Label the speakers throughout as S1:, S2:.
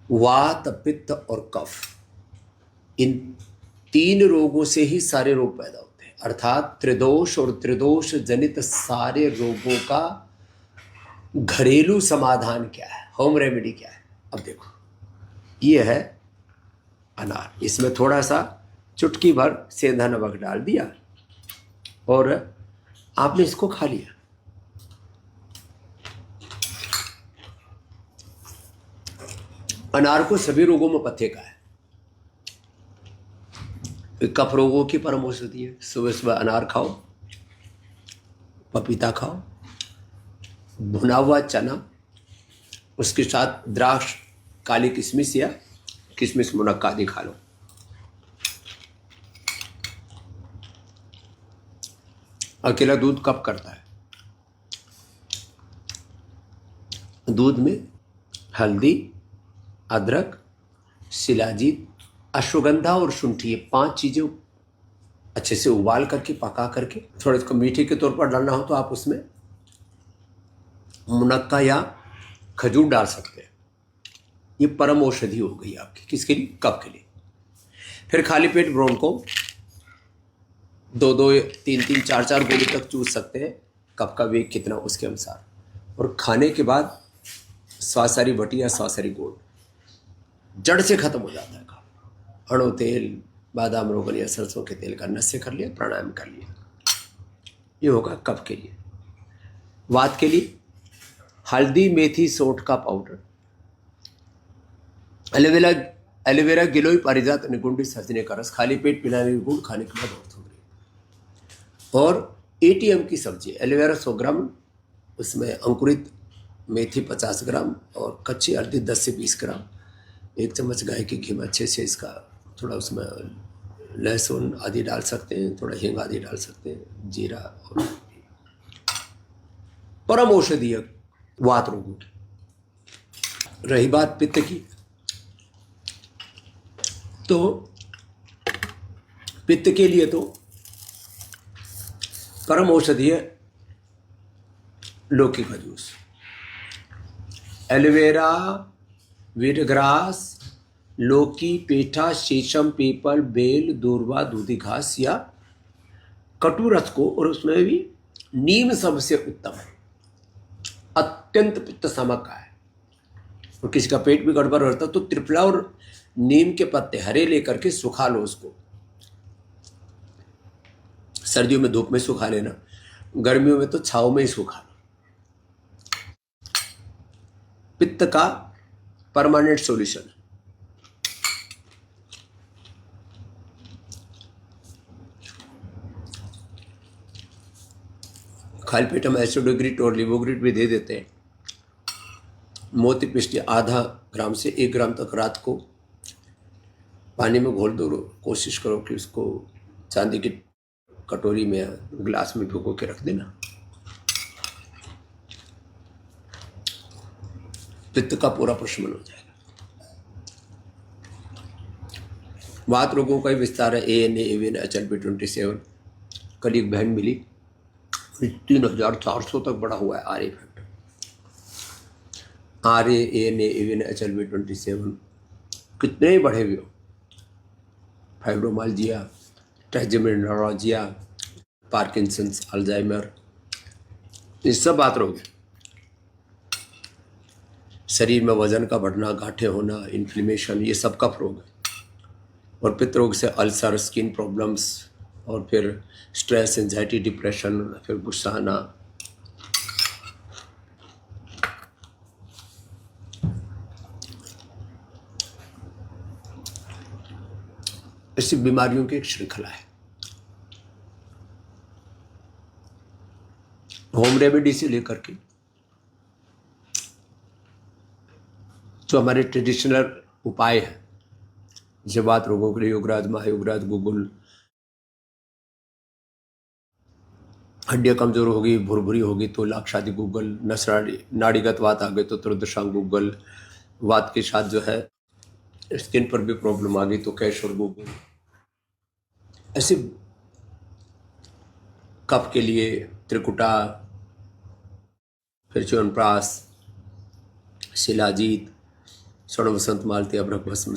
S1: वात, पित्त और कफ, इन 3 रोगों से ही सारे रोग पैदा होते हैं। अर्थात त्रिदोष और त्रिदोष जनित सारे रोगों का घरेलू समाधान क्या है, होम रेमेडी क्या है? अब देखो, ये है अनार। इसमें थोड़ा सा चुटकी भर सेंधा नमक डाल दिया और आपने इसको खा लिया। अनार को सभी रोगों में पथ्य का है। कफ रोगों की परम औषधि है। सुबह सुबह अनार खाओ, पपीता खाओ, भुना हुआ चना, उसके साथ द्राक्ष, काली किशमिश या किशमिश मुनक्का आदि खा लो। अकेला दूध कब करता है? दूध में हल्दी, अदरक, शिलाजीत, अश्वगंधा और शुंठी, ये 5 चीजें अच्छे से उबाल करके, पका करके, थोड़ा इसको मीठे के तौर पर डालना हो तो आप उसमें मुनक्का या खजूर डाल सकते हैं। ये परम औषधि हो गई आपकी। किसके लिए? कफ के लिए। फिर खाली पेट ब्रोंको 2-2, 3-3, 4-4 गोली तक चूस सकते हैं, कफ का वेग कितना उसके अनुसार। और खाने के बाद स्वासारी बटी या स्वासारी गोल जड़ से खत्म हो जाता है कफ। अणु तेल, बादाम रोगन या सरसों के तेल का नस्य कर लिया, प्राणायाम कर लिया। ये होगा कफ के लिए। वात के लिए हल्दी, मेथी, सौंठ का पाउडर, एलोवेरा, गिलोय, पारिजात, निकुंडी, सजने का रस, खाली पेट पिलाने की गुड़, खाने के बाद और थोड़ी। और एटीएम की सब्जी, एलोवेरा 100 ग्राम, उसमें अंकुरित मेथी 50 ग्राम और कच्ची हल्दी 10 से 20 ग्राम, 1 चम्मच गाय के घी में अच्छे से इसका थोड़ा उसमें लहसुन आदि डाल सकते हैं, थोड़ा हींग आदि डाल सकते हैं, जीरा। और परम औषधीय वात रोगों की। रही बात पित्त की, तो पित्त के लिए तो परम औषधि है लौकी का जूस। एलोवेरा, वीटग्रास, लौकी, पेठा, शीशम, पीपल, बेल, दूर्वा, दूधी घास या कटुरस को, और उसमें भी नीम सबसे उत्तम है, अत्यंत पित्त शामक का है। और किसी का पेट भी गड़बड़ रहता तो त्रिफला और नीम के पत्ते हरे लेकर के सुखा लो उसको। सर्दियों में धूप में सुखा लेना, गर्मियों में तो छाव में ही सुखा लो। पित्त का परमानेंट सॉल्यूशन। खाली पेट हम एसिडोग्रिट और लिवोग्रिट भी दे देते हैं। मोती पिष्टी आधा ग्राम से 1 ग्राम तक रात को पानी में घोल दो। कोशिश करो कि उसको चांदी की कटोरी में या गिलास में भिगो के रख देना। पित्त का पूरा प्रशमन हो जाएगा। वात रोगों का ही विस्तार है। ANA, AVN, HLB27। कल एक बहन मिली, 3400 तक बढ़ा हुआ है RA factor. RA, ANA, AVN, HLB27 कितने ही बढ़े हुए हो। Fibromyalgia, trigeminal neuroglia, Parkinson's, Alzheimer, ये सब बात रोग। शरीर में वजन का बढ़ना, गांठें होना, इन्फ्लेमेशन, ये सब कफ रोग है। और पित्त रोग से अल्सर, स्किन प्रॉब्लम्स, और फिर स्ट्रेस, एंजाइटी, डिप्रेशन, फिर गुस्सा आना। ऐसी बीमारियों की एक श्रृंखला है। होम रेमेडी से लेकर के जो हमारे ट्रेडिशनल उपाय हैं, जैसे बात रोगों के लिए योगराज, महायोगराज, गुगुल, हड्डियाँ कमजोर होगी, भुरभुरी होगी तो लाक्षादि गूगल, नाड़ीगत वात आ गई तो त्रिदशांग गूगल, वात के साथ जो है स्किन पर भी प्रॉब्लम आ गई तो कैश और गूगल। ऐसे कफ के लिए त्रिकुटा, फिर च्यवनप्राश, शिलाजीत, स्वर्ण वसंत मालती अभ्रक भस्म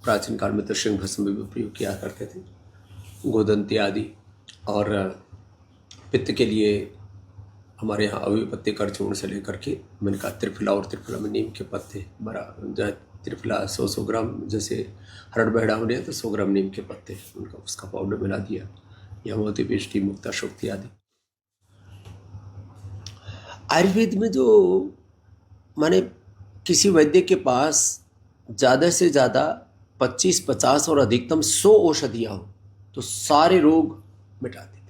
S1: प्राचीन काल में तो श्रृंग भस्म भी प्रयोग किया करते थे, गोदंती आदि। और पित्त के लिए हमारे यहाँ अवी पत्ते कर चूर्ण से लेकर के मैंने कहा त्रिफला, और त्रिफला में नीम के पत्ते बड़ा जो त्रिफला 100 ग्राम, जैसे हरड़ बहड़ा होने तो 100 ग्राम नीम के पत्ते उनका उसका पाउडर मिला दिया, या मोती पिष्टि मुक्ता शक्ति आदि। आयुर्वेद में जो माने किसी वैद्य के पास ज़्यादा से ज़्यादा 25-50 और अधिकतम 100 औषधियाँ हो तो सारे रोग मिटा देती।